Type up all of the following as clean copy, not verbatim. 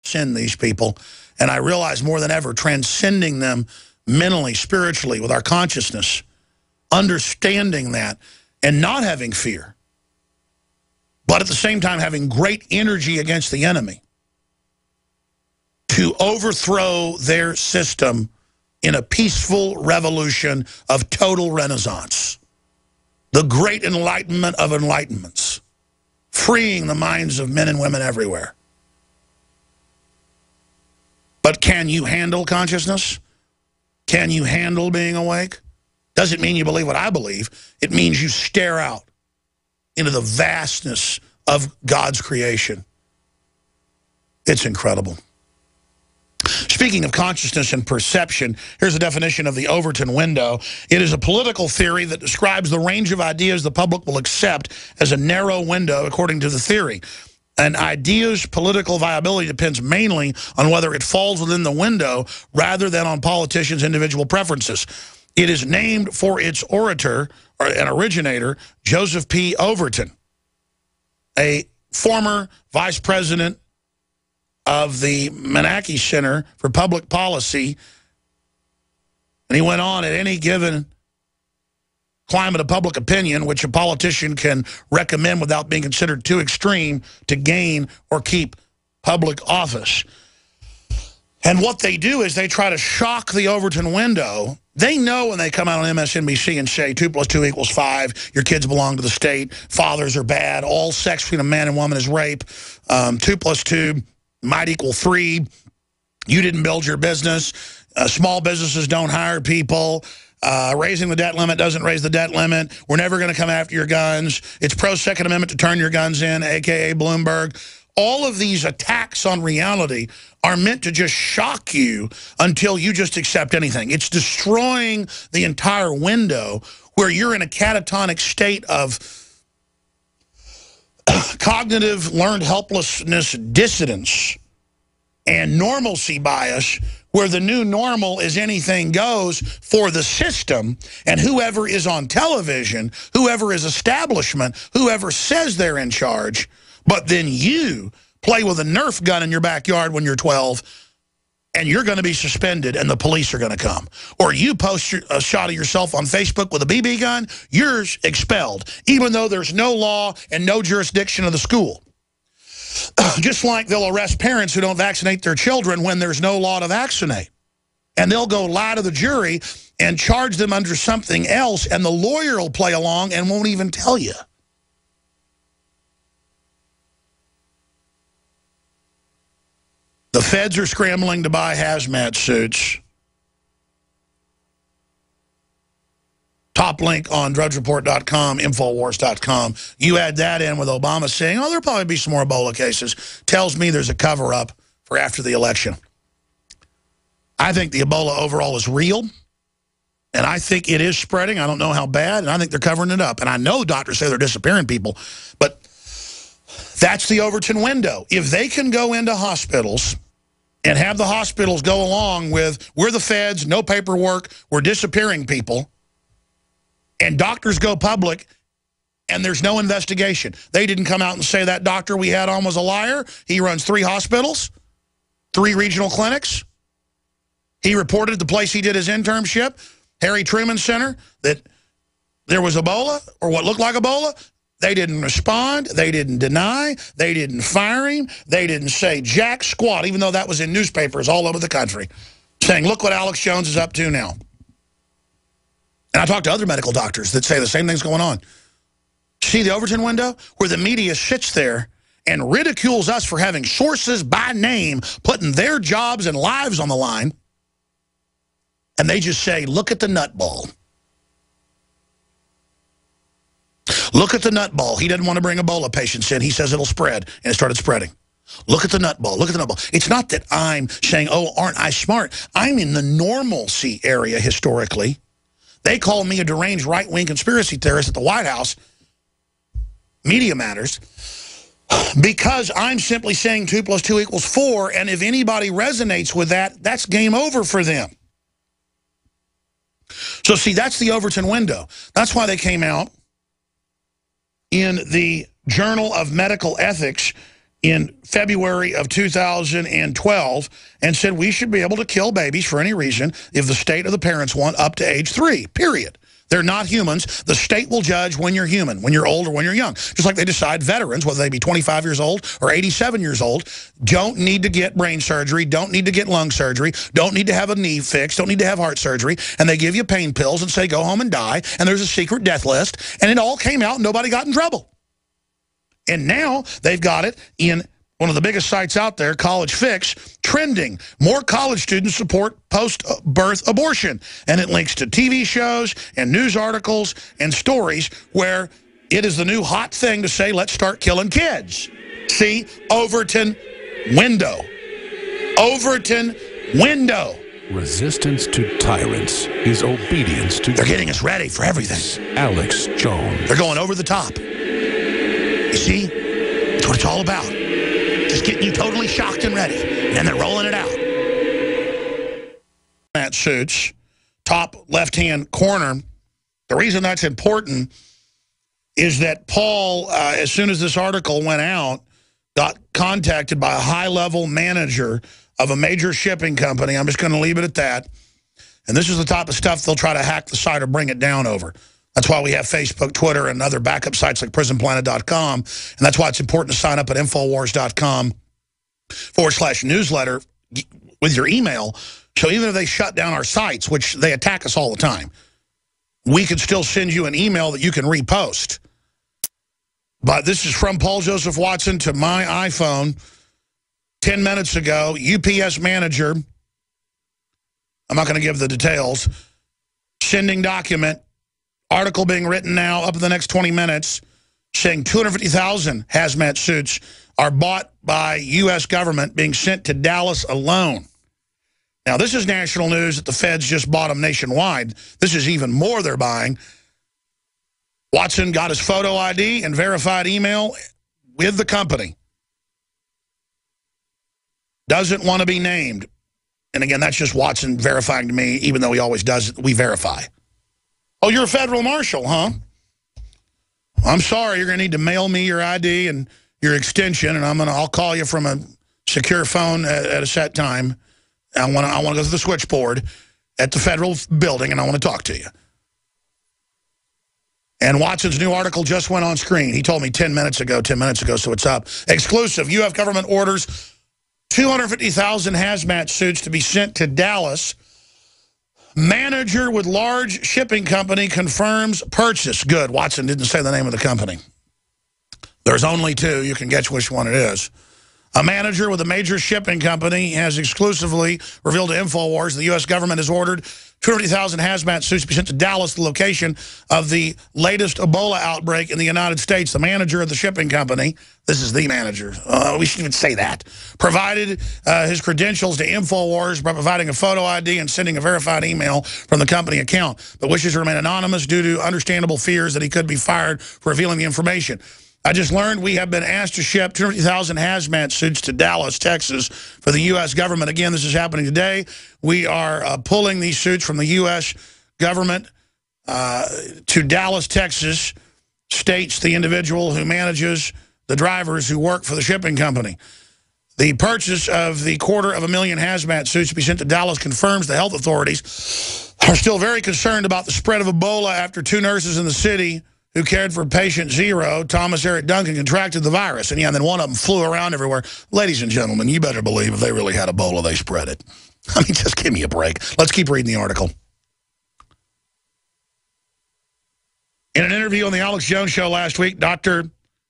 transcend these people. And I realize more than ever, transcending them mentally, spiritually, with our consciousness, understanding that, and not having fear, but at the same time having great energy against the enemy to overthrow their system in a peaceful revolution of total renaissance. The great enlightenment of enlightenments, freeing the minds of men and women everywhere. But can you handle consciousness? Can you handle being awake? Doesn't mean you believe what I believe. It means you stare out into the vastness of God's creation. It's incredible. Speaking of consciousness and perception, here's a definition of the Overton window. It is a political theory that describes the range of ideas the public will accept as a narrow window, according to the theory. An idea's political viability depends mainly on whether it falls within the window rather than on politicians' individual preferences. It is named for its orator, or an originator, Joseph P. Overton, a former vice president of the Menachie Center for Public Policy. And he went on, at any given climate of public opinion, which a politician can recommend without being considered too extreme to gain or keep public office. And what they do is they try to shock the Overton window. They know when they come out on MSNBC and say 2 + 2 = 5, your kids belong to the state, fathers are bad, all sex between a man and woman is rape, 2 + 2 might equal 3, you didn't build your business, small businesses don't hire people, raising the debt limit doesn't raise the debt limit, we're never going to come after your guns, it's pro-Second Amendment to turn your guns in, a.k.a. Bloomberg. All of these attacks on reality are meant to just shock you until you just accept anything. It's destroying the entire window where you're in a catatonic state of cognitive learned helplessness dissidence and normalcy bias, where the new normal is anything goes for the system, and whoever is on television, whoever is establishment, whoever says they're in charge, but then you play with a Nerf gun in your backyard when you're 12, and you're going to be suspended and the police are going to come. Or you post a shot of yourself on Facebook with a BB gun, you're expelled, even though there's no law and no jurisdiction of the school. Just like they'll arrest parents who don't vaccinate their children when there's no law to vaccinate. And they'll go lie to the jury and charge them under something else, and the lawyer will play along and won't even tell you. The feds are scrambling to buy hazmat suits. Top link on drudgereport.com, Infowars.com. You add that in with Obama saying, oh, there'll probably be some more Ebola cases. Tells me there's a cover-up for after the election. I think the Ebola overall is real, and I think it is spreading. I don't know how bad, and I think they're covering it up. And I know doctors say they're disappearing people, but that's the Overton window. If they can go into hospitals and have the hospitals go along with, we're the feds, no paperwork, we're disappearing people, and doctors go public and there's no investigation. They didn't come out and say that doctor we had on was a liar. He runs 3 hospitals, 3 regional clinics. He reported at the place he did his internship, Harry Truman Center, that there was Ebola or what looked like Ebola. They didn't respond. They didn't deny. They didn't fire him. They didn't say jack squat, even though that was in newspapers all over the country, saying, look what Alex Jones is up to now. And I talked to other medical doctors that say the same thing's going on. See the Overton window? Where the media sits there and ridicules us for having sources by name, putting their jobs and lives on the line. And they just say, look at the nutball. Look at the nutball. He doesn't want to bring Ebola patients in. He says it'll spread. And it started spreading. Look at the nutball. Look at the nutball. It's not that I'm saying, oh, aren't I smart? I'm in the normalcy area historically. They call me a deranged right-wing conspiracy theorist at the White House. Media Matters. Because I'm simply saying 2 + 2 = 4, and if anybody resonates with that, that's game over for them. So see, that's the Overton window. That's why they came out in the Journal of Medical Ethics in February of 2012 and said we should be able to kill babies for any reason if the state of the parents want up to age 3, period. They're not humans. The state will judge when you're human, when you're old or when you're young. Just like they decide veterans, whether they be 25 years old or 87 years old, don't need to get brain surgery, don't need to get lung surgery, don't need to have a knee fixed, don't need to have heart surgery, and they give you pain pills and say go home and die, and there's a secret death list, and it all came out and nobody got in trouble. And now they've got it in one of the biggest sites out there, College Fix, trending. More college students support post-birth abortion. And it links to TV shows and news articles and stories where it is the new hot thing to say, let's start killing kids. See, Overton window. Overton window. Resistance to tyrants is obedience to... They're getting us ready for everything. Alex Jones. They're going over the top. You see? That's what it's all about. Just getting you totally shocked and ready. And then they're rolling it out. That suits, top left-hand corner. The reason that's important is that Paul, as soon as this article went out, got contacted by a high-level manager of a major shipping company. I'm just going to leave it at that. And this is the type of stuff they'll try to hack the site or bring it down over. That's why we have Facebook, Twitter, and other backup sites like prisonplanet.com. And that's why it's important to sign up at Infowars.com/newsletter with your email. So even if they shut down our sites, which they attack us all the time, we could still send you an email that you can repost. But this is from Paul Joseph Watson to my iPhone 10 minutes ago. UPS manager, I'm not going to give the details, sending document. Article being written now up in the next 20 minutes saying 250,000 hazmat suits are bought by U.S. government being sent to Dallas alone. Now, this is national news that the feds just bought them nationwide. This is even more they're buying. Watson got his photo ID and verified email with the company. Doesn't want to be named. And again, that's just Watson verifying to me, even though he always does it. We verify. Oh, you're a federal marshal, huh? I'm sorry, you're going to need to mail me your ID and your extension, and I'll call you from a secure phone at a set time. I want to go to the switchboard at the federal building, and I want to talk to you. And Watson's new article just went on screen. He told me 10 minutes ago, so it's up. Exclusive, U.S. government orders 250,000 hazmat suits to be sent to Dallas. Manager with large shipping company confirms purchase. Good. Watson didn't say the name of the company. There's only two. You can guess which one it is. A manager with a major shipping company has exclusively revealed to InfoWars the U.S. government has ordered 250,000 hazmat suits to be sent to Dallas, the location of the latest Ebola outbreak in the United States. The manager of the shipping company, this is the manager, we should even say that, provided his credentials to InfoWars by providing a photo ID and sending a verified email from the company account, but wishes to remain anonymous due to understandable fears that he could be fired for revealing the information. I just learned we have been asked to ship 250,000 hazmat suits to Dallas, Texas for the U.S. government. Again, this is happening today. We are pulling these suits from the U.S. government to Dallas, Texas, states the individual who manages the drivers who work for the shipping company. The purchase of the 250,000 hazmat suits to be sent to Dallas confirms the health authorities are still very concerned about the spread of Ebola after 2 nurses in the city who cared for patient 0, Thomas Eric Duncan, contracted the virus. And yeah, and then one of them flew around everywhere. Ladies and gentlemen, you better believe if they really had Ebola, they spread it. I mean, just give me a break. Let's keep reading the article. In an interview on the Alex Jones Show last week, Dr.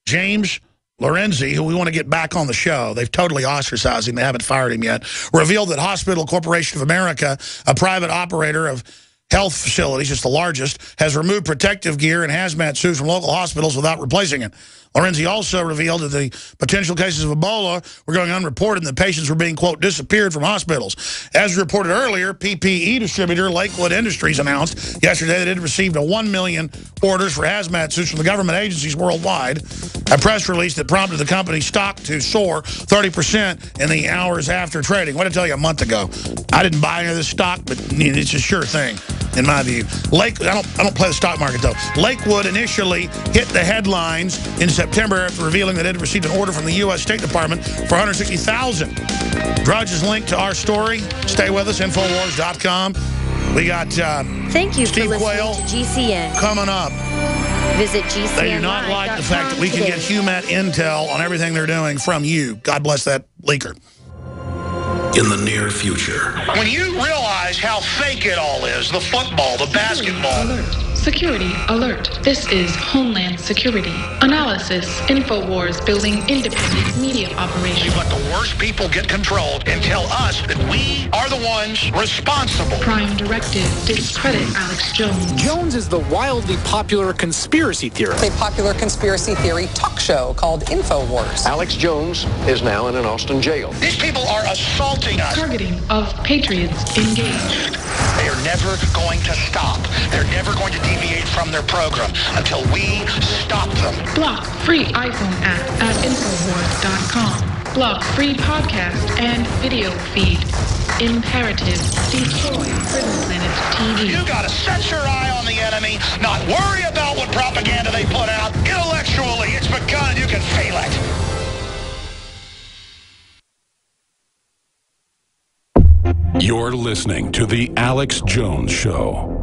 James Lorenzi, who we want to get back on the show, they've totally ostracized him, they haven't fired him yet, revealed that Hospital Corporation of America, a private operator of health facilities, it's the largest, has removed protective gear and hazmat suits from local hospitals without replacing it. Lorenzi also revealed that the potential cases of Ebola were going unreported and that patients were being, quote, disappeared from hospitals. As reported earlier, PPE distributor Lakewood Industries announced yesterday that it had received 1 million orders for hazmat suits from the government agencies worldwide. A press release that prompted the company's stock to soar 30% in the hours after trading. What did I tell you a month ago? I didn't buy any of this stock, but it's a sure thing. in my view. I don't play the stock market, though. Lakewood initially hit the headlines in September after revealing that it had received an order from the U.S. State Department for $160,000. Drudge is linked to our story. Stay with us, Infowars.com. We got Thank you Steve for Quayle listening to GCN. coming up. Visit GCN. They do not like the fact that we can get HUMAT intel on everything they're doing from you. God bless that leaker. In the near future. When you realize how fake it all is, the football, the basketball. Alert. Security alert. This is Homeland Security. Analysis. InfoWars building independent media operation. We let the worst people get controlled and tell us that we are the ones responsible. Prime directive. Discredit Alex Jones. Jones is the wildly popular conspiracy theorist. A popular conspiracy theory talk show called InfoWars. Alex Jones is now in an Austin jail. These people are assaulting us. Targeting of patriots engaged. They are never going to stop. They're never going to deviate from their program until we stop them. Block free iPhone app at Infowars.com. Block free podcast and video feed. Imperative. Destroy Prison Planet TV. You gotta set your eye on the enemy, not worry about what propaganda they put out. Intellectually, it's begun. You can feel it. You're listening to The Alex Jones Show.